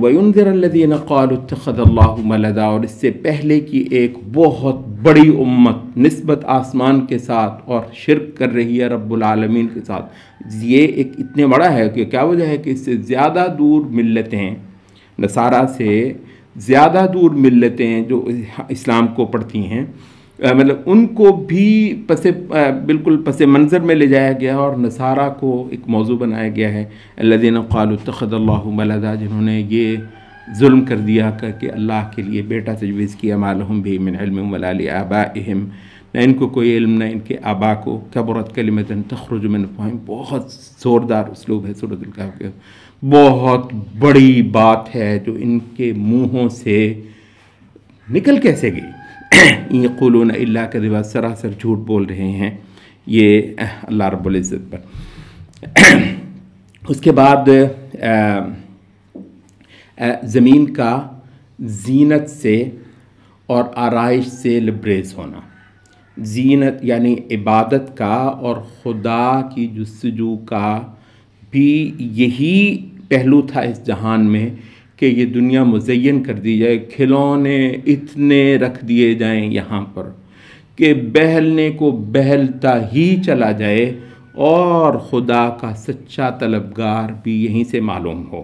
وَيُنذِرَ الَّذِينَ قَالُوا اتَّخَذَ اللَّهُ وَلَدًا، اور اس سے پہلے کی ایک بہت بڑی امت نسبت آسمان کے ساتھ اور شرک کر رہی ہے رب العالمین کے ساتھ، یہ ایک اتنے بڑا ہے کہ کیا وجہ ہے کہ اس سے زیادہ دور ملتیں، نصارہ سے زیادہ دور ملتیں جو اسلام کو پڑھتی ہیں، مطلب ان کو بھی بالکل پس منظر میں لے جایا گیا اور نصارہ کو ایک موضوع بنایا گیا ہے۔ الذین قالوا اتخذ اللہ ولدا، جنہوں نے یہ ظلم کر دیا کہ اللہ کے لیے بیٹا تجویز کیا، ما لہم بہ من علم ولا لآبائہم، نہ ان کو کوئی علم نہ ان کے آبا کو، کبرت کلمۃ تخرج من افواہہم، بہت زوردار اسلوب ہے سورۃ الکہف کے، بہت بڑی بات ہے جو ان کے منہوں سے نکل کیسے گئی، یقولون الا کذبا، سراسر جھوٹ بول رہے ہیں یہ اللہ رب العزت پر۔ اس کے بعد زمین کا زینت سے اور آرائش سے لبریز ہونا، زینت یعنی عبادت کا اور خدا کی جستجو کا بھی یہی پہلو تھا اس جہان میں کہ یہ دنیا مزین کر دی جائے، کھلونے اتنے رکھ دیے جائیں یہاں پر کہ بہلنے کو بہلتا ہی چلا جائے اور خدا کا سچا طلبگار بھی یہیں سے معلوم ہو۔